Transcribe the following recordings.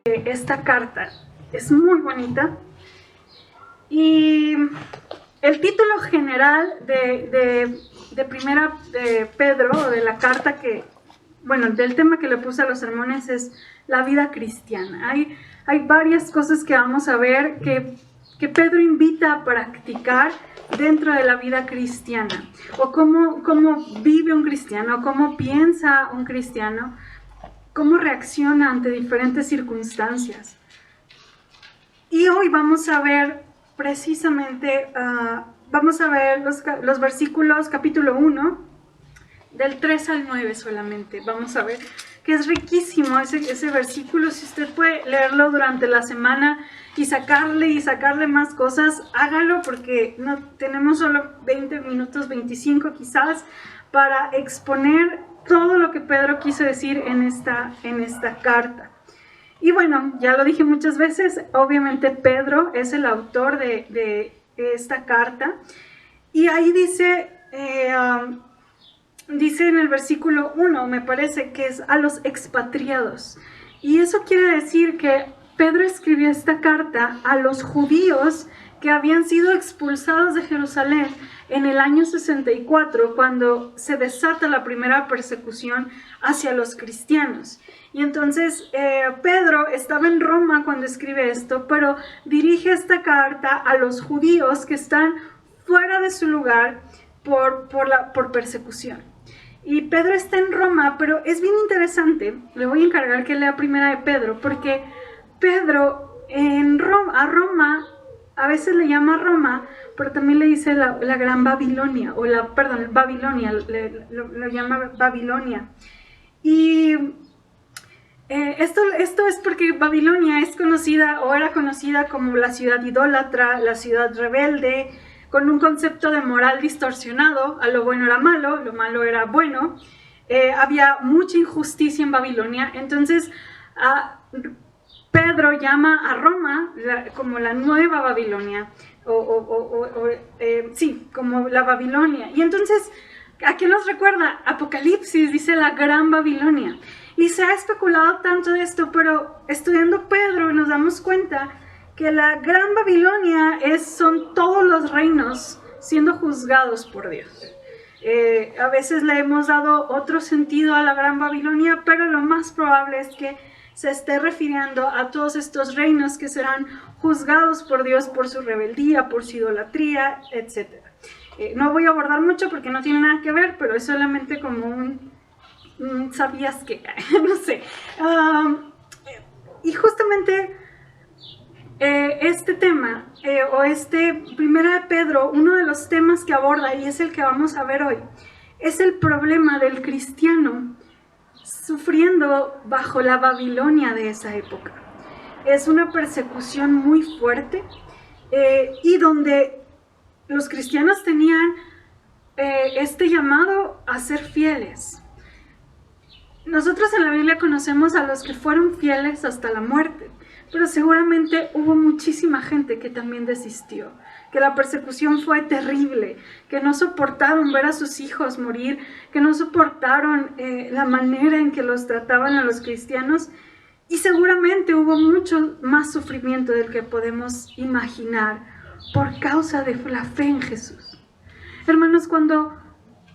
esta carta. Es muy bonita. Y el título general de primera de Pedro, o de la carta del tema que le puse a los sermones es la vida cristiana. Hay varias cosas que vamos a ver que Pedro invita a practicar dentro de la vida cristiana, o cómo vive un cristiano, cómo piensa un cristiano, cómo reacciona ante diferentes circunstancias. Y hoy vamos a ver precisamente, los versículos, capítulo 1, del 3 al 9 solamente. Vamos a ver que es riquísimo ese versículo. Si usted puede leerlo durante la semana y sacarle más cosas, hágalo, porque no tenemos solo 20 minutos, 25 quizás, para exponer todo lo que Pedro quiso decir en esta carta. Y bueno, ya lo dije muchas veces, obviamente Pedro es el autor de esta carta. Y ahí dice en el versículo 1, me parece, que es a los expatriados. Y eso quiere decir que Pedro escribió esta carta a los judíos que habían sido expulsados de Jerusalén en el año 64, cuando se desata la primera persecución hacia los cristianos. Y entonces Pedro estaba en Roma cuando escribe esto, pero dirige esta carta a los judíos que están fuera de su lugar por persecución. Y Pedro está en Roma, pero es bien interesante. Le voy a encargar que lea primera de Pedro, porque Pedro a Roma, a veces le llama Roma, pero también le dice la Gran Babilonia, Babilonia, lo llama Babilonia. Y esto es porque Babilonia es conocida, o era conocida, como la ciudad idólatra, la ciudad rebelde, con un concepto de moral distorsionado. A lo bueno era malo, lo malo era bueno. Había mucha injusticia en Babilonia. Entonces Pedro llama a Roma como la nueva Babilonia, como la Babilonia. Y entonces, ¿a qué nos recuerda? Apocalipsis dice la Gran Babilonia. Y se ha especulado tanto de esto, pero estudiando Pedro nos damos cuenta que la Gran Babilonia son todos los reinos siendo juzgados por Dios. A veces le hemos dado otro sentido a la Gran Babilonia, pero lo más probable es que se esté refiriendo a todos estos reinos que serán juzgados por Dios por su rebeldía, por su idolatría, etc. No voy a abordar mucho porque no tiene nada que ver, pero es solamente como un ¿sabías qué? No sé. Y justamente este tema, primera de Pedro, uno de los temas que aborda, y es el que vamos a ver hoy, es el problema del cristiano sufriendo bajo la Babilonia de esa época. Es una persecución muy fuerte, y donde los cristianos tenían este llamado a ser fieles. Nosotros en la Biblia conocemos a los que fueron fieles hasta la muerte, pero seguramente hubo muchísima gente que también desistió, que la persecución fue terrible, que no soportaron ver a sus hijos morir, que no soportaron la manera en que los trataban a los cristianos, y seguramente hubo mucho más sufrimiento del que podemos imaginar por causa de la fe en Jesús. Hermanos, cuando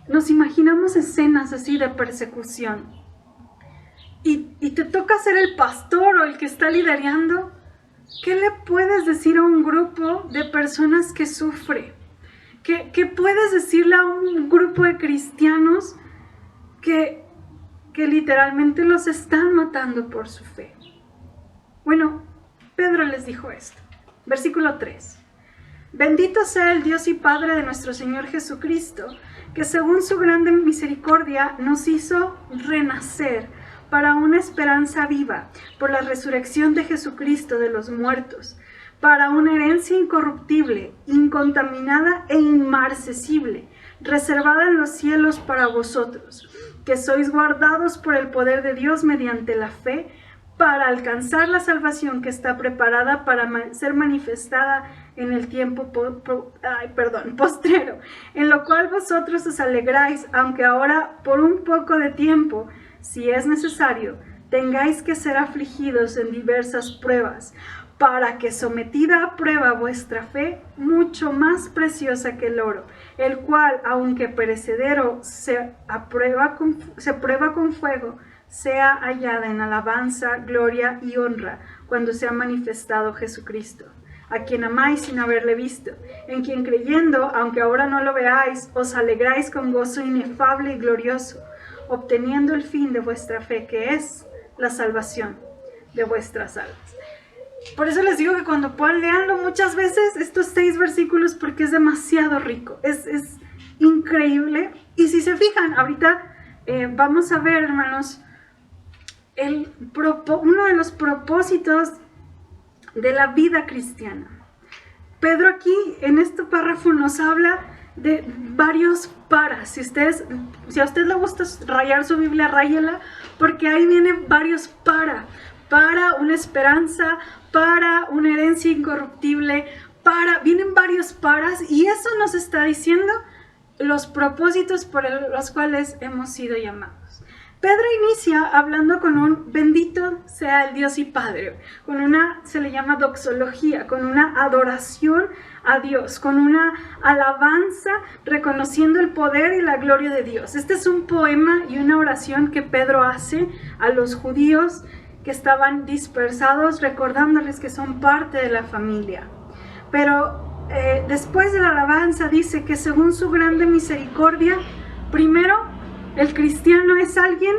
nos imaginamos escenas así de persecución, y te toca ser el pastor o el que está liderando, ¿qué le puedes decir a un grupo de personas que sufre? ¿Qué puedes decirle a un grupo de cristianos que literalmente los están matando por su fe? Bueno, Pedro les dijo esto. Versículo 3. Bendito sea el Dios y Padre de nuestro Señor Jesucristo, que según su grande misericordia nos hizo renacer para una esperanza viva, por la resurrección de Jesucristo de los muertos, para una herencia incorruptible, incontaminada e inmarcesible, reservada en los cielos para vosotros, que sois guardados por el poder de Dios mediante la fe, para alcanzar la salvación que está preparada para ser manifestada en el tiempo postrero, en lo cual vosotros os alegráis, aunque ahora por un poco de tiempo, si es necesario, tengáis que ser afligidos en diversas pruebas, para que sometida a prueba vuestra fe, mucho más preciosa que el oro, el cual, aunque perecedero, se prueba con fuego, sea hallada en alabanza, gloria y honra, cuando sea manifestado Jesucristo, a quien amáis sin haberle visto, en quien creyendo, aunque ahora no lo veáis, os alegráis con gozo inefable y glorioso, obteniendo el fin de vuestra fe, que es la salvación de vuestras almas. Por eso les digo que cuando puedan, leanlo muchas veces, estos 6 versículos, porque es demasiado rico, es increíble. Y si se fijan, ahorita vamos a ver, hermanos, uno de los propósitos de la vida cristiana. Pedro aquí, en este párrafo, nos habla de varios paras. Si a usted le gusta rayar su Biblia, ráyela, porque ahí vienen varios para una esperanza, para una herencia incorruptible, vienen varios paras, y eso nos está diciendo los propósitos por los cuales hemos sido llamados. Pedro inicia hablando con un bendito sea el Dios y Padre, se le llama doxología, con una adoración a Dios, con una alabanza, reconociendo el poder y la gloria de Dios. Este es un poema y una oración que Pedro hace a los judíos que estaban dispersados, recordándoles que son parte de la familia. Pero después de la alabanza dice que según su grande misericordia, primero, el cristiano es alguien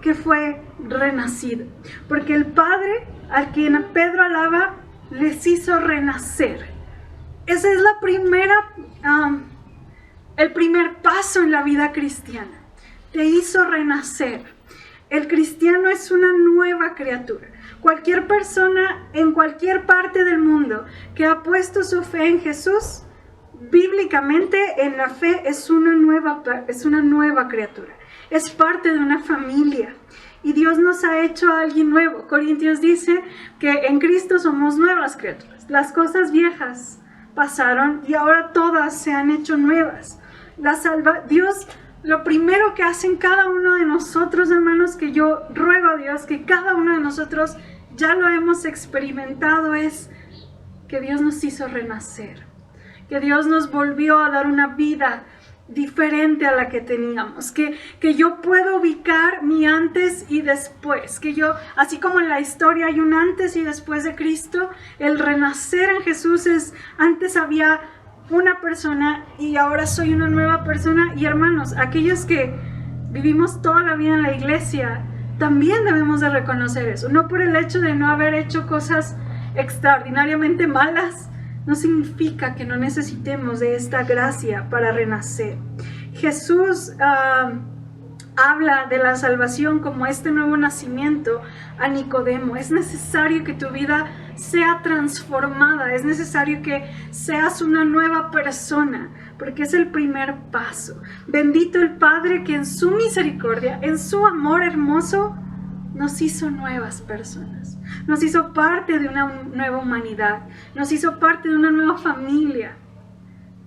que fue renacido, porque el Padre, al quien Pedro alaba, les hizo renacer. Ese es el primer paso en la vida cristiana. Te hizo renacer. El cristiano es una nueva criatura. Cualquier persona en cualquier parte del mundo que ha puesto su fe en Jesús, bíblicamente en la fe es una nueva criatura. Es parte de una familia. Y Dios nos ha hecho a alguien nuevo. Corintios dice que en Cristo somos nuevas criaturas. Las cosas viejas pasaron y ahora todas se han hecho nuevas. Dios, lo primero que hace en cada uno de nosotros, hermanos, que yo ruego a Dios que cada uno de nosotros ya lo hemos experimentado, es que Dios nos hizo renacer, que Dios nos volvió a dar una vida diferente a la que teníamos, que yo puedo ubicar mi antes y después, que yo, así como en la historia hay un antes y después de Cristo, el renacer en Jesús es, antes había una persona y ahora soy una nueva persona. Y hermanos, aquellos que vivimos toda la vida en la iglesia, también debemos de reconocer eso, no por el hecho de no haber hecho cosas extraordinariamente malas, no significa que no necesitemos de esta gracia para renacer. Jesús habla de la salvación como este nuevo nacimiento a Nicodemo. Es necesario que tu vida sea transformada, es necesario que seas una nueva persona, porque es el primer paso. Bendito el Padre que en su misericordia, en su amor hermoso, nos hizo nuevas personas, nos hizo parte de una nueva humanidad, nos hizo parte de una nueva familia.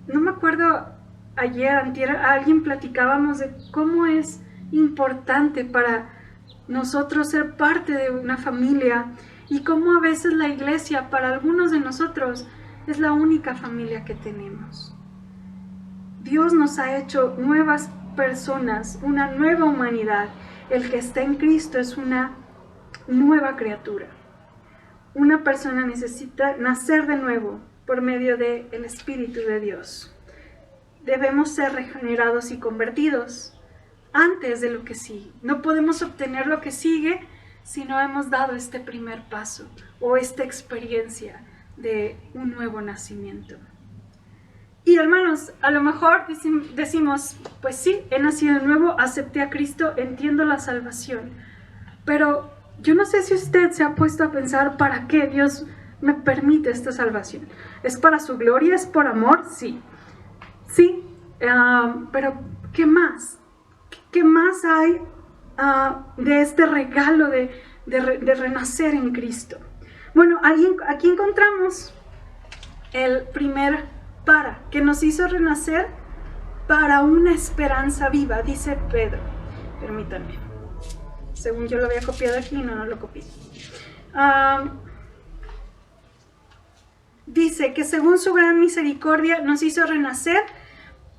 No me acuerdo, antier, alguien platicábamos de cómo es importante para nosotros ser parte de una familia y cómo a veces la iglesia para algunos de nosotros es la única familia que tenemos. Dios nos ha hecho nuevas personas, una nueva humanidad. El que está en Cristo es una nueva criatura. Una persona necesita nacer de nuevo por medio del Espíritu de Dios. Debemos ser regenerados y convertidos antes de lo que sigue. No podemos obtener lo que sigue si no hemos dado este primer paso o esta experiencia de un nuevo nacimiento. Y hermanos, a lo mejor decimos, pues sí, he nacido de nuevo, acepté a Cristo, entiendo la salvación. Pero yo no sé si usted se ha puesto a pensar, ¿para qué Dios me permite esta salvación? ¿Es para su gloria? ¿Es por amor? Sí. Sí, pero ¿qué más? ¿Qué más hay de este regalo de renacer en Cristo? Bueno, aquí encontramos el primer que nos hizo renacer para una esperanza viva, dice Pedro. Permítanme. según yo lo había copiado aquí, no lo copié. Dice que según su gran misericordia nos hizo renacer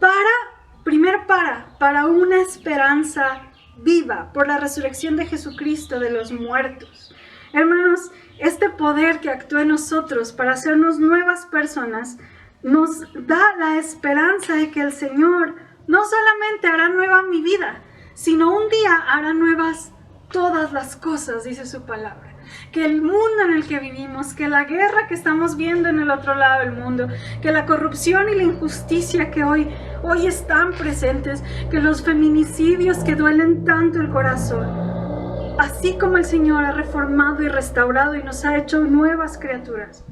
para una esperanza viva, por la resurrección de Jesucristo de los muertos. Hermanos, este poder que actúa en nosotros para hacernos nuevas personas, nos da la esperanza de que el Señor no solamente hará nueva mi vida, sino un día hará nuevas todas las cosas, dice su palabra. Que el mundo en el que vivimos, que la guerra que estamos viendo en el otro lado del mundo, que la corrupción y la injusticia que hoy están presentes, que los feminicidios que duelen tanto el corazón, así como el Señor ha reformado y restaurado y nos ha hecho nuevas criaturas,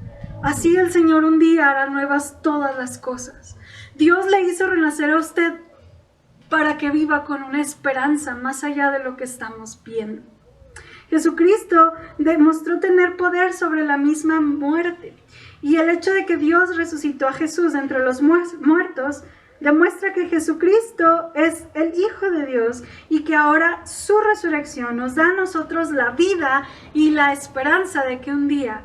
así el Señor un día hará nuevas todas las cosas. Dios le hizo renacer a usted para que viva con una esperanza más allá de lo que estamos viendo. Jesucristo demostró tener poder sobre la misma muerte, y el hecho de que Dios resucitó a Jesús de entre los muertos demuestra que Jesucristo es el Hijo de Dios y que ahora su resurrección nos da a nosotros la vida y la esperanza de que un día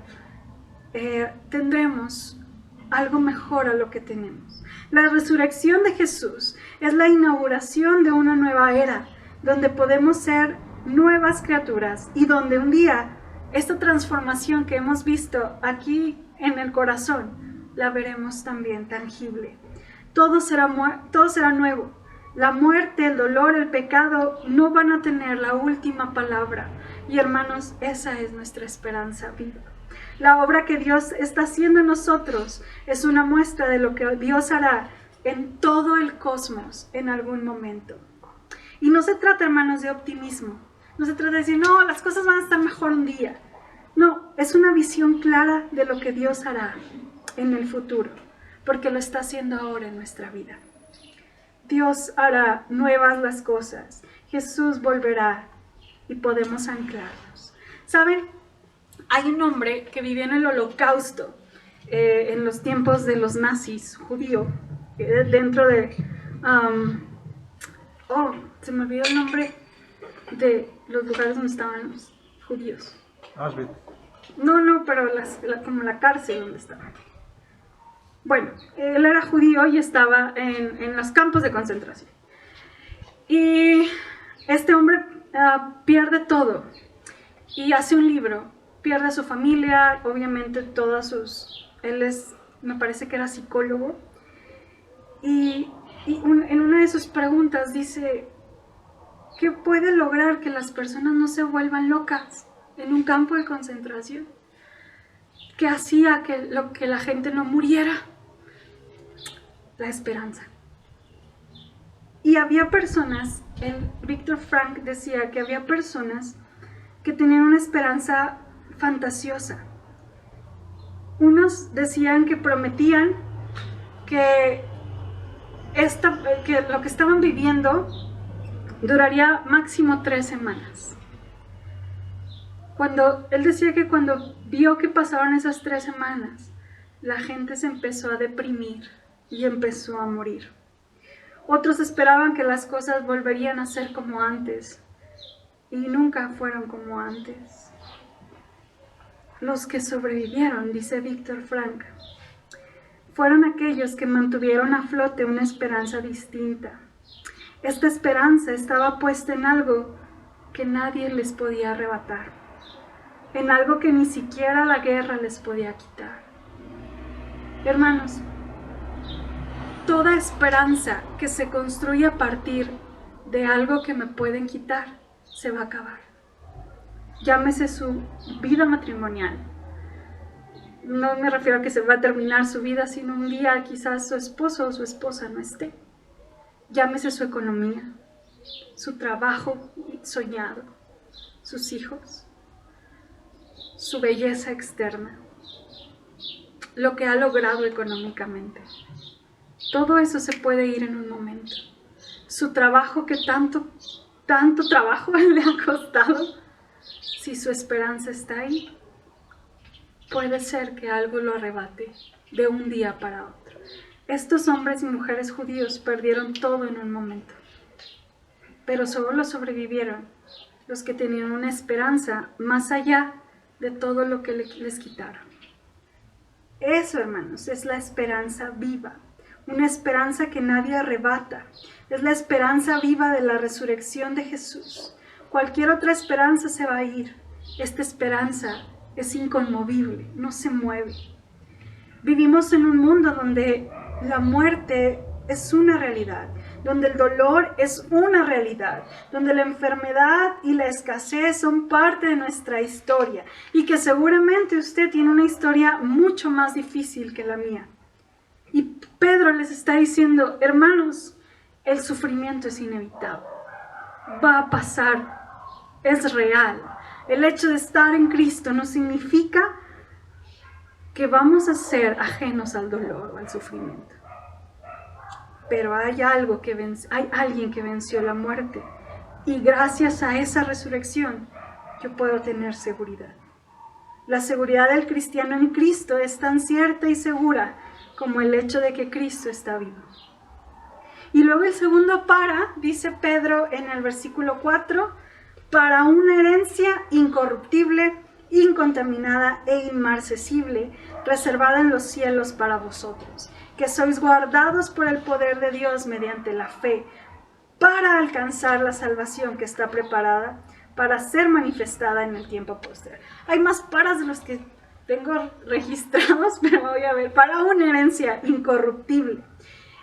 tendremos algo mejor a lo que tenemos. La resurrección de Jesús es la inauguración de una nueva era, donde podemos ser nuevas criaturas y donde un día esta transformación que hemos visto aquí en el corazón la veremos también tangible. Todo será nuevo. La muerte, el dolor, el pecado no van a tener la última palabra. Y hermanos, esa es nuestra esperanza viva. La obra que Dios está haciendo en nosotros es una muestra de lo que Dios hará en todo el cosmos en algún momento. Y no se trata, hermanos, de optimismo. No se trata de decir, no, las cosas van a estar mejor un día. No, es una visión clara de lo que Dios hará en el futuro, porque lo está haciendo ahora en nuestra vida. Dios hará nuevas las cosas. Jesús volverá y podemos anclarnos. ¿Saben? Hay un hombre que vivió en el Holocausto, en los tiempos de los nazis, judío, dentro de... se me olvidó el nombre de los lugares donde estaban los judíos. Auschwitz. No, pero como la cárcel donde estaban. Bueno, él era judío y estaba en los campos de concentración. Y este hombre pierde todo y hace un libro. Pierde a su familia, obviamente todas sus... me parece que era psicólogo. Y en una de sus preguntas dice, ¿qué puede lograr que las personas no se vuelvan locas en un campo de concentración? ¿Qué hacía que la gente no muriera? La esperanza. Y había personas, Viktor Frankl decía que había personas que tenían una esperanza fantasiosa. Unos decían que prometían que lo que estaban viviendo duraría máximo 3 semanas. Él decía que cuando vio que pasaron esas 3 semanas, la gente se empezó a deprimir y empezó a morir. Otros esperaban que las cosas volverían a ser como antes, y nunca fueron como antes. Los que sobrevivieron, dice Viktor Frankl, fueron aquellos que mantuvieron a flote una esperanza distinta. Esta esperanza estaba puesta en algo que nadie les podía arrebatar, en algo que ni siquiera la guerra les podía quitar. Hermanos, toda esperanza que se construye a partir de algo que me pueden quitar, se va a acabar. Llámese su vida matrimonial. No me refiero a que se va a terminar su vida, sino un día quizás su esposo o su esposa no esté. Llámese su economía, su trabajo soñado, sus hijos, su belleza externa, lo que ha logrado económicamente. Todo eso se puede ir en un momento. Su trabajo que tanto trabajo le ha costado, si su esperanza está ahí, puede ser que algo lo arrebate de un día para otro. Estos hombres y mujeres judíos perdieron todo en un momento, pero solo sobrevivieron los que tenían una esperanza más allá de todo lo que les quitaron. Eso, hermanos, es la esperanza viva, una esperanza que nadie arrebata. Es la esperanza viva de la resurrección de Jesús. Cualquier otra esperanza se va a ir. Esta esperanza es inconmovible, no se mueve. Vivimos en un mundo donde la muerte es una realidad, donde el dolor es una realidad, donde la enfermedad y la escasez son parte de nuestra historia y que seguramente usted tiene una historia mucho más difícil que la mía. Y Pedro les está diciendo, hermanos, el sufrimiento es inevitable, va a pasar, es real. El hecho de estar en Cristo no significa que vamos a ser ajenos al dolor o al sufrimiento. Pero hay alguien que venció la muerte. Y gracias a esa resurrección, yo puedo tener seguridad. La seguridad del cristiano en Cristo es tan cierta y segura como el hecho de que Cristo está vivo. Y luego el segundo dice Pedro en el versículo 4, para una herencia incorruptible, incontaminada e inmarcesible, reservada en los cielos para vosotros, que sois guardados por el poder de Dios mediante la fe, para alcanzar la salvación que está preparada para ser manifestada en el tiempo posterior. Hay más de los que tengo registrados, pero voy a ver, para una herencia incorruptible.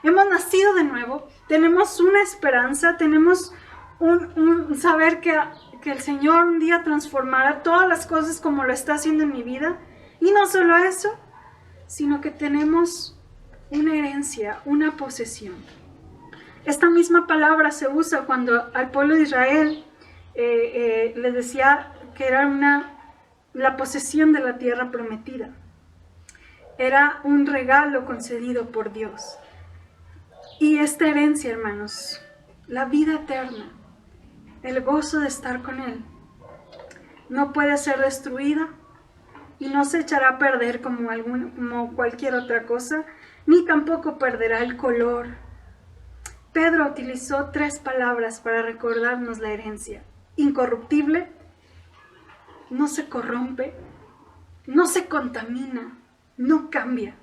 Hemos nacido de nuevo, tenemos una esperanza, tenemos un saber que el Señor un día transformará todas las cosas como lo está haciendo en mi vida. Y no solo eso, sino que tenemos una herencia, una posesión. Esta misma palabra se usa cuando al pueblo de Israel les decía que era la posesión de la tierra prometida. Era un regalo concedido por Dios. Y esta herencia, hermanos, la vida eterna, el gozo de estar con Él, no puede ser destruida y no se echará a perder como cualquier otra cosa, ni tampoco perderá el color. Pedro utilizó 3 palabras para recordarnos la herencia: incorruptible, no se corrompe, no se contamina, no cambia.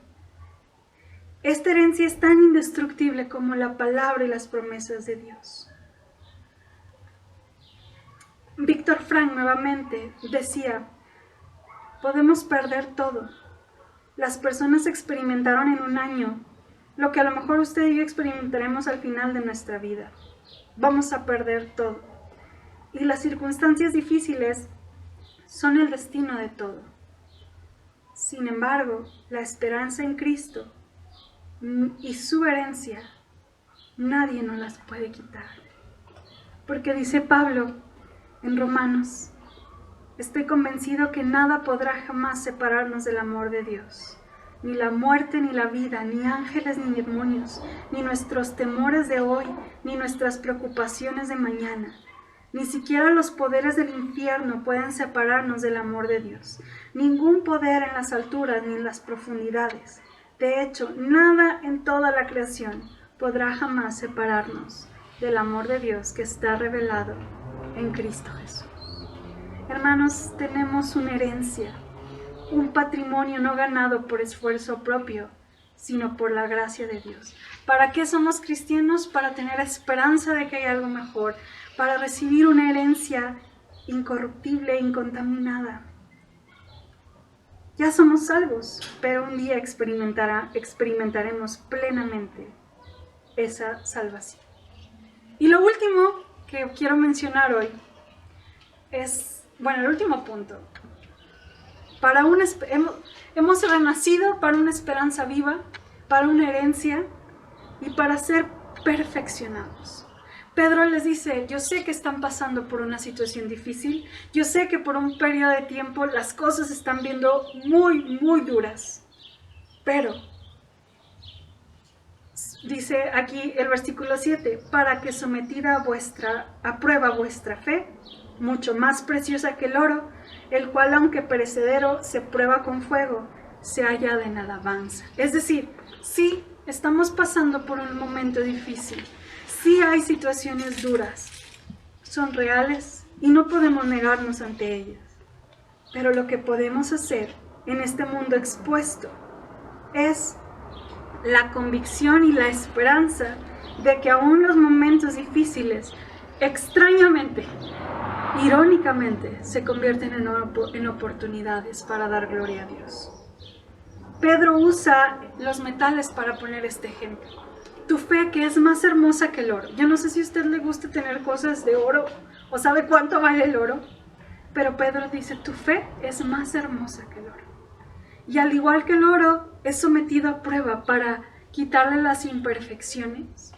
Esta herencia es tan indestructible como la palabra y las promesas de Dios. Víctor Frank nuevamente decía, podemos perder todo. Las personas experimentaron en un año lo que a lo mejor usted y yo experimentaremos al final de nuestra vida. Vamos a perder todo. Y las circunstancias difíciles son el destino de todo. Sin embargo, la esperanza en Cristo y su herencia, nadie nos las puede quitar. Porque dice Pablo en Romanos, estoy convencido que nada podrá jamás separarnos del amor de Dios. Ni la muerte, ni la vida, ni ángeles, ni demonios, ni nuestros temores de hoy, ni nuestras preocupaciones de mañana. Ni siquiera los poderes del infierno pueden separarnos del amor de Dios. Ningún poder en las alturas ni en las profundidades. De hecho, nada en toda la creación podrá jamás separarnos del amor de Dios que está revelado en Cristo Jesús. Hermanos, tenemos una herencia, un patrimonio no ganado por esfuerzo propio, sino por la gracia de Dios. ¿Para qué somos cristianos? Para tener esperanza de que hay algo mejor, para recibir una herencia incorruptible e incontaminada. Ya somos salvos, pero un día experimentaremos plenamente esa salvación. Y lo último que quiero mencionar hoy es, el último punto. Hemos renacido para una esperanza viva, para una herencia y para ser perfeccionados. Pedro les dice, yo sé que están pasando por una situación difícil, yo sé que por un periodo de tiempo las cosas se están viendo muy, muy duras, pero dice aquí el versículo 7, para que sometida a prueba vuestra fe, mucho más preciosa que el oro, el cual aunque perecedero se prueba con fuego, se halla en alabanza. Es decir, sí, estamos pasando por un momento difícil, sí hay situaciones duras, son reales, y no podemos negarnos ante ellas. Pero lo que podemos hacer en este mundo expuesto es la convicción y la esperanza de que aún los momentos difíciles, extrañamente, irónicamente, se convierten en oportunidades para dar gloria a Dios. Pedro usa los metales para poner este ejemplo. Tu fe, que es más hermosa que el oro. Yo no sé si a usted le gusta tener cosas de oro o sabe cuánto vale el oro, pero Pedro dice, tu fe es más hermosa que el oro. Y al igual que el oro, es sometido a prueba para quitarle las imperfecciones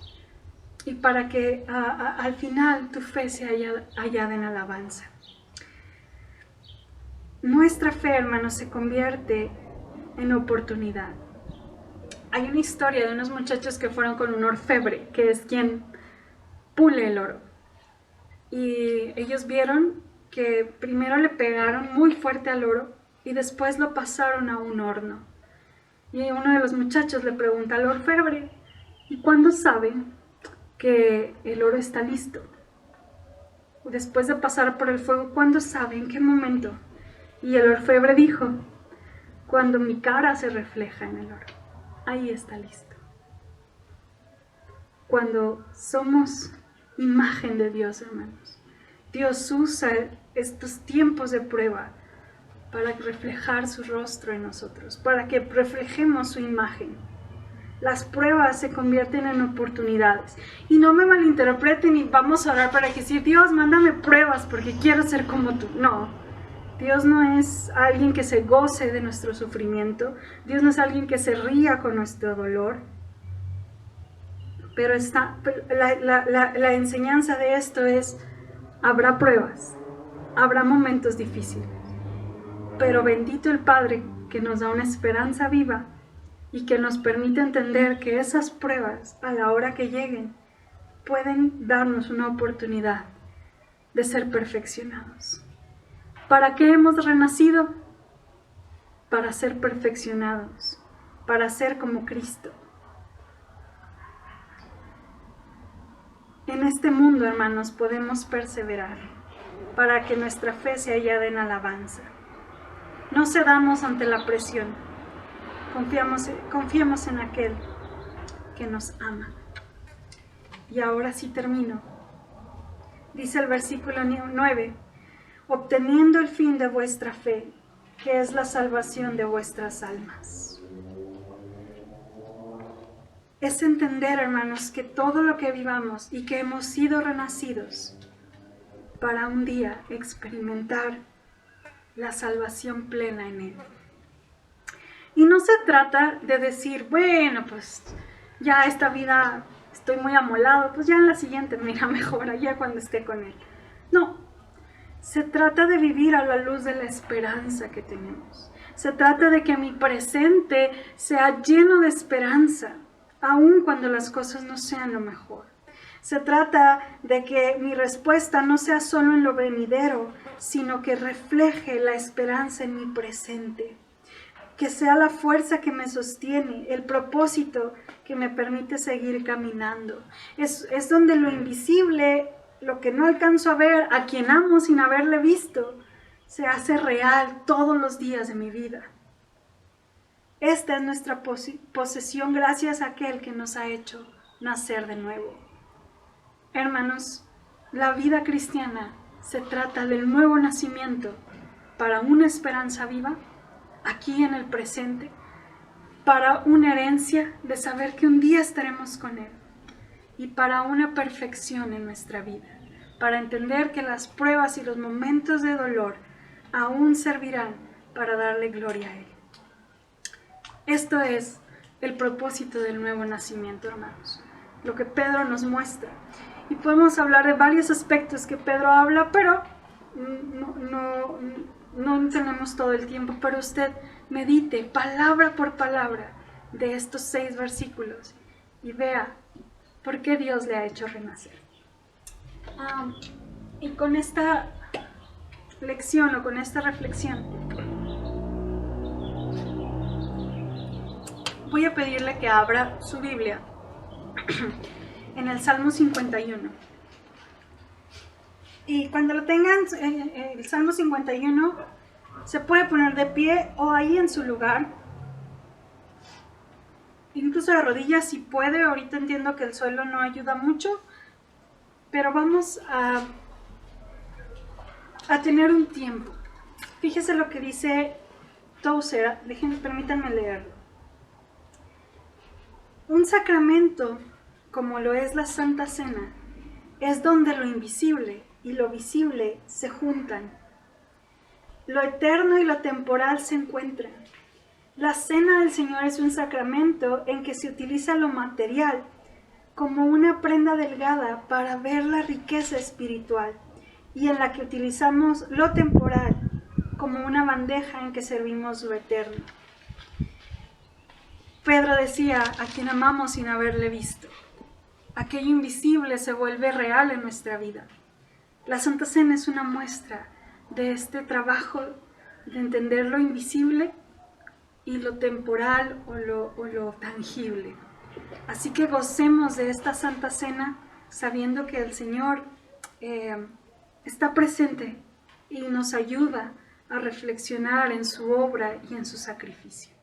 y para que al final tu fe sea hallada en alabanza. Nuestra fe, hermanos, se convierte en oportunidad. Hay una historia de unos muchachos que fueron con un orfebre, que es quien pule el oro. Y ellos vieron que primero le pegaron muy fuerte al oro y después lo pasaron a un horno. Y uno de los muchachos le pregunta al orfebre, ¿y cuándo saben que el oro está listo? Después de pasar por el fuego, ¿cuándo saben? ¿En qué momento? Y el orfebre dijo, cuando mi cara se refleja en el oro, ahí está listo. Cuando somos imagen de Dios, hermanos, Dios usa estos tiempos de prueba para reflejar su rostro en nosotros, para que reflejemos su imagen. Las pruebas se convierten en oportunidades. Y no me malinterpreten y vamos a orar para decir, Dios, mándame pruebas porque quiero ser como tú. No, Dios no es alguien que se goce de nuestro sufrimiento. Dios no es alguien que se ría con nuestro dolor. Pero la enseñanza de esto es, habrá pruebas, habrá momentos difíciles. Pero bendito el Padre que nos da una esperanza viva y que nos permite entender que esas pruebas, a la hora que lleguen, pueden darnos una oportunidad de ser perfeccionados. ¿Para qué hemos renacido? Para ser perfeccionados, para ser como Cristo. En este mundo, hermanos, podemos perseverar para que nuestra fe sea hallada en alabanza. No cedamos ante la presión. Confiemos en aquel que nos ama. Y ahora sí termino. Dice el versículo 9, obteniendo el fin de vuestra fe, que es la salvación de vuestras almas. Es entender, hermanos, que todo lo que vivamos y que hemos sido renacidos para un día experimentar la salvación plena en Él. Y no se trata de decir, bueno, pues ya esta vida estoy muy amolado, pues ya en la siguiente me irá mejor, ya cuando esté con Él. No, se trata de vivir a la luz de la esperanza que tenemos. Se trata de que mi presente sea lleno de esperanza, aun cuando las cosas no sean lo mejor. Se trata de que mi respuesta no sea solo en lo venidero, sino que refleje la esperanza en mi presente. Que sea la fuerza que me sostiene, el propósito que me permite seguir caminando. Es donde lo invisible, lo que no alcanzo a ver, a quien amo sin haberle visto, se hace real todos los días de mi vida. Esta es nuestra posesión gracias a aquel que nos ha hecho nacer de nuevo. Hermanos, la vida cristiana se trata del nuevo nacimiento para una esperanza viva, aquí en el presente, para una herencia de saber que un día estaremos con Él y para una perfección en nuestra vida, para entender que las pruebas y los momentos de dolor aún servirán para darle gloria a Él. Esto es el propósito del nuevo nacimiento, hermanos, lo que Pedro nos muestra. Y podemos hablar de varios aspectos que Pedro habla, pero no tenemos todo el tiempo. Pero usted medite palabra por palabra de estos 6 versículos y vea por qué Dios le ha hecho renacer. Y con esta lección o con esta reflexión, voy a pedirle que abra su Biblia en el Salmo 51. Y cuando lo tengan, el Salmo 51, se puede poner de pie o ahí en su lugar. Incluso de rodillas si puede. Ahorita entiendo que el suelo no ayuda mucho, pero vamos a tener un tiempo. Fíjese lo que dice Tozer, permítanme leerlo. Un sacramento, como lo es la Santa Cena, es donde lo invisible y lo visible se juntan. Lo eterno y lo temporal se encuentran. La Cena del Señor es un sacramento en que se utiliza lo material como una prenda delgada para ver la riqueza espiritual y en la que utilizamos lo temporal como una bandeja en que servimos lo eterno. Pedro decía, a quien amamos sin haberle visto. Aquello invisible se vuelve real en nuestra vida. La Santa Cena es una muestra de este trabajo de entender lo invisible y lo temporal o lo tangible. Así que gocemos de esta Santa Cena sabiendo que el Señor está presente y nos ayuda a reflexionar en su obra y en su sacrificio.